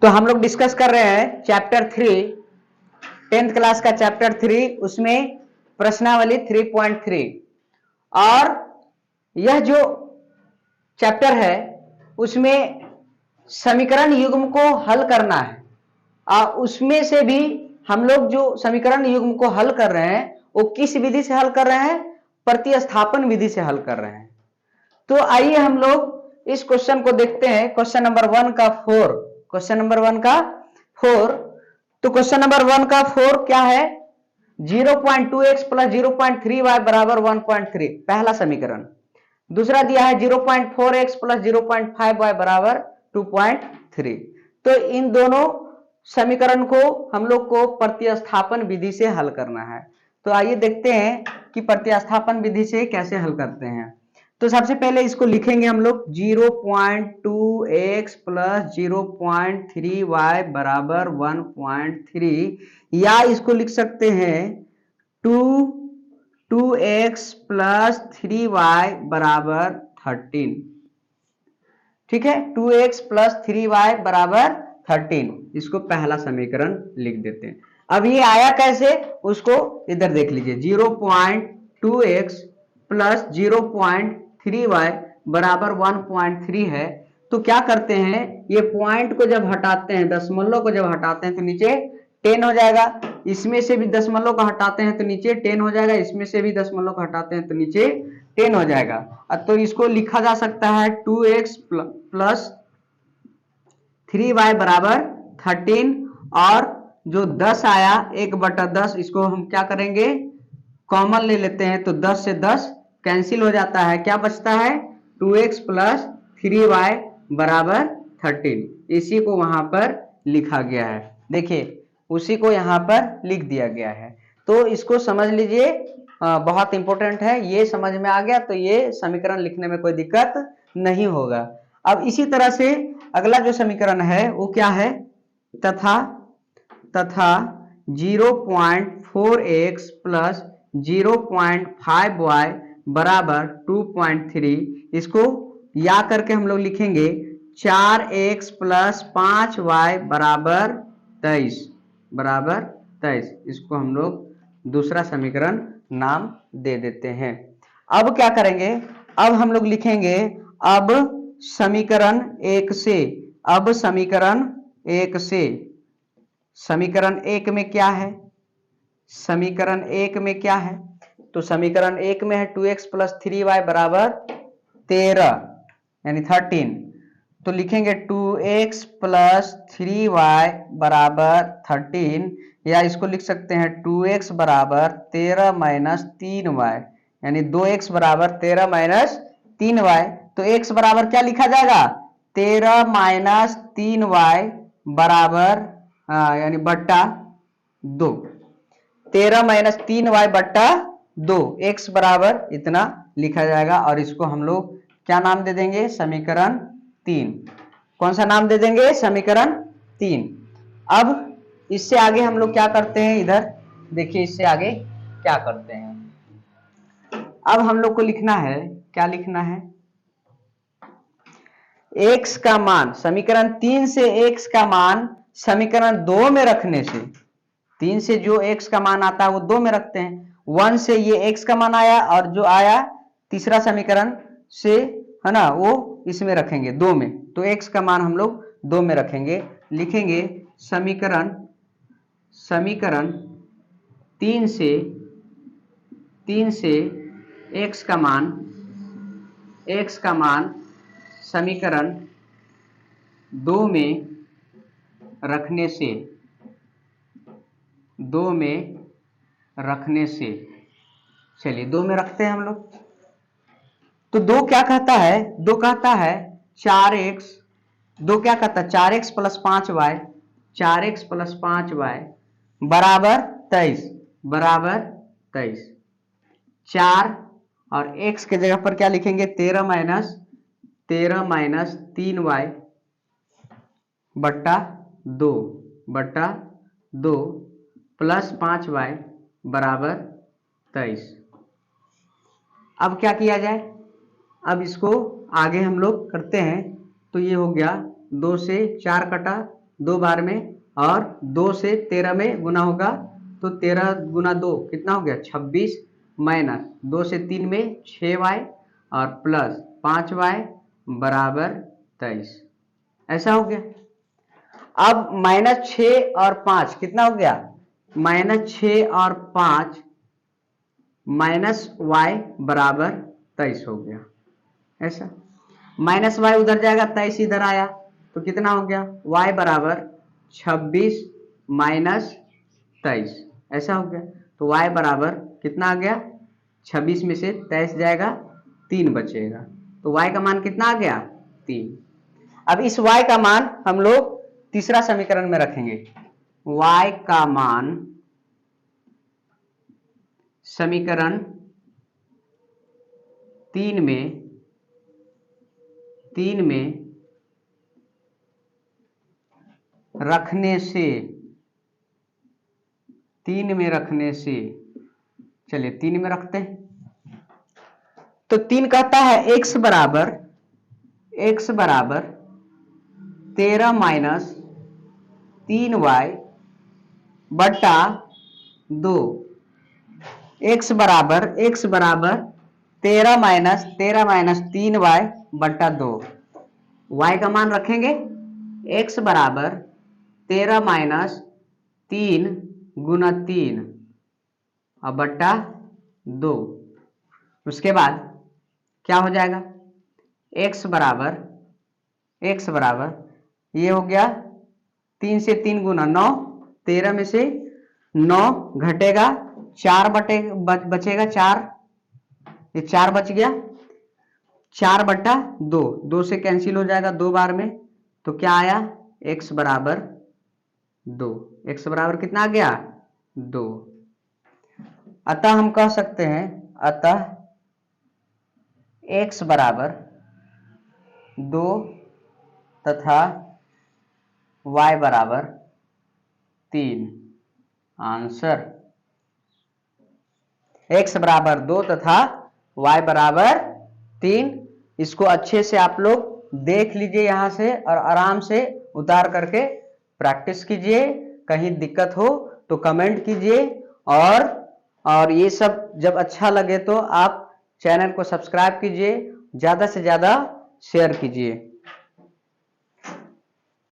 तो हम लोग डिस्कस कर रहे हैं चैप्टर 3, 10th क्लास का चैप्टर 3, उसमें प्रश्नावली 3.3। और यह जो चैप्टर है उसमें समीकरण युग्म को हल करना है। उसमें से भी हम लोग जो समीकरण युग्म को हल कर रहे हैं वो किस विधि से हल कर रहे हैं? प्रतिस्थापन विधि से हल कर रहे हैं। तो आइए हम लोग इस क्वेश्चन को देखते हैं। क्वेश्चन नंबर 1 का 4, क्वेश्चन नंबर 1 का 4। तो क्वेश्चन नंबर 1 का 4 क्या है? 0.2x प्लस 0.3y बराबर 1.3, पहला समीकरण। दूसरा दिया है 0.4x प्लस 0.5y बराबर 2.3। तो इन दोनों समीकरण को हम लोग को प्रतिस्थापन विधि से हल करना है। तो आइए देखते हैं कि प्रतिस्थापन विधि से कैसे हल करते हैं। तो सबसे पहले इसको लिखेंगे हम लोग 0.2x प्लस 0.3y बराबर 1.3, या इसको लिख सकते हैं 2x प्लस 3y बराबर 13। ठीक है, 2x प्लस 3y बराबर 13, इसको पहला समीकरण लिख देते हैं। अब ये आया कैसे उसको इधर देख लीजिए। 0.2x प्लस 0.3y बराबर 1.3 है। तो क्या करते हैं, ये पॉइंट को जब हटाते हैं, दशमलव को जब हटाते हैं तो नीचे 10 हो जाएगा। इसमें से भी दशमलव को हटाते हैं तो नीचे 10 हो जाएगा। इसमें से भी दशमलव को हटाते हैं तो नीचे 10 हो जाएगा। तो इसको लिखा जा सकता है 2x प्लस 3y बराबर 13, और जो 10 आया 1/10, इसको हम क्या करेंगे, कॉमन ले लेते हैं। तो 10 से 10 कैंसिल हो जाता है, क्या बचता है 2x प्लस 3y बराबर 13। इसी को वहां पर लिखा गया है, देखिए उसी को यहाँ पर लिख दिया गया है। तो इसको समझ लीजिए, बहुत इंपॉर्टेंट है। ये समझ में आ गया तो ये समीकरण लिखने में कोई दिक्कत नहीं होगा। अब इसी तरह से अगला जो समीकरण है वो क्या है, तथा 0.4x प्लस 0.5y बराबर 2.3, इसको या करके हम लोग लिखेंगे 4x प्लस 5y बराबर 23। इसको हम लोग दूसरा समीकरण नाम दे देते हैं। अब क्या करेंगे, अब हम लोग लिखेंगे अब समीकरण 1 से, अब समीकरण 1 से, समीकरण 1 में क्या है, समीकरण 1 में क्या है, तो समीकरण 1 में है 2x प्लस 3y बराबर 13 यानी 13। तो लिखेंगे 2x प्लस 3y बराबर 13, या इसको लिख सकते हैं 2x बराबर 13 माइनस 3y यानी 2x बराबर 13 माइनस 3y। तो x बराबर क्या लिखा जाएगा, 13 माइनस 3y बराबर यानी बट्टा 2, 13 माइनस 3y बट्टा 2, x बराबर इतना लिखा जाएगा। और इसको हम लोग क्या नाम दे देंगे, समीकरण 3। कौन सा नाम दे देंगे, समीकरण 3। अब इससे आगे हम लोग क्या करते हैं, इधर देखिए इससे आगे क्या करते हैं। अब हम लोग को लिखना है, क्या लिखना है, x का मान, समीकरण 3 से x का मान समीकरण 2 में रखने से, 3 से जो x का मान आता है वो 2 में रखते हैं। 1 से ये x का मान आया, और जो आया तीसरा समीकरण से है ना, वो इसमें रखेंगे 2 में। तो x का मान हम लोग 2 में रखेंगे, लिखेंगे समीकरण 3 से x का मान समीकरण 2 में रखने से, 2 में रखने से, चलिए 2 में रखते हैं हम लोग। तो 2 क्या कहता है, 2 कहता है 4x, 2 क्या कहता है 4x plus 5y, 4x plus 5y बराबर 23, बराबर 23। 4 और x के जगह पर क्या लिखेंगे, 13 माइनस 3y बट्टा 2 प्लस 5y बराबर 23। अब क्या किया जाए, अब इसको आगे हम लोग करते हैं। तो ये हो गया 2 से 4 कटा, 2 बार में, और 2 से 13 में गुना होगा तो 13 गुना 2 कितना हो गया 26, माइनस 2 से 3 में 6y और प्लस 5y बराबर 23। ऐसा हो गया। अब -6 और 5 कितना हो गया, -6 और 5 -y बराबर 23 हो गया। ऐसा -y उधर जाएगा, 23 इधर आया तो कितना हो गया, y बराबर 26 माइनस 23। ऐसा हो गया। तो y बराबर कितना आ गया, 26 में से 23 जाएगा, 3 बचेगा। तो y का मान कितना आ गया, 3। अब इस y का मान हम लोग तीसरा समीकरण में रखेंगे। y का मान समीकरण 3 में रखने से चलिए 3 में रखते हैं। तो 3 कहता है x बराबर 13 माइनस 3y बटा 2। x बराबर 13 माइनस 3y बटा 2। y का मान रखेंगे, x बराबर 13 माइनस 3 गुना 3 और बट्टा 2। उसके बाद क्या हो जाएगा, x बराबर ये हो गया 3 से 3 गुना 9, 13 में से 9 घटेगा 4 बचेगा 4, ये 4 बच गया, 4 बटा 2, 2 से कैंसिल हो जाएगा 2 बार में, तो क्या आया, x बराबर 2। x बराबर कितना आ गया, 2। अतः हम कह सकते हैं, अतः x बराबर 2 तथा y बराबर 3। आंसर x बराबर 2 तथा y बराबर 3। इसको अच्छे से आप लोग देख लीजिए यहां से और आराम से उतार करके प्रैक्टिस कीजिए। कहीं दिक्कत हो तो कमेंट कीजिए, और ये सब जब अच्छा लगे तो आप चैनल को सब्सक्राइब कीजिए, ज़्यादा से ज़्यादा शेयर कीजिए।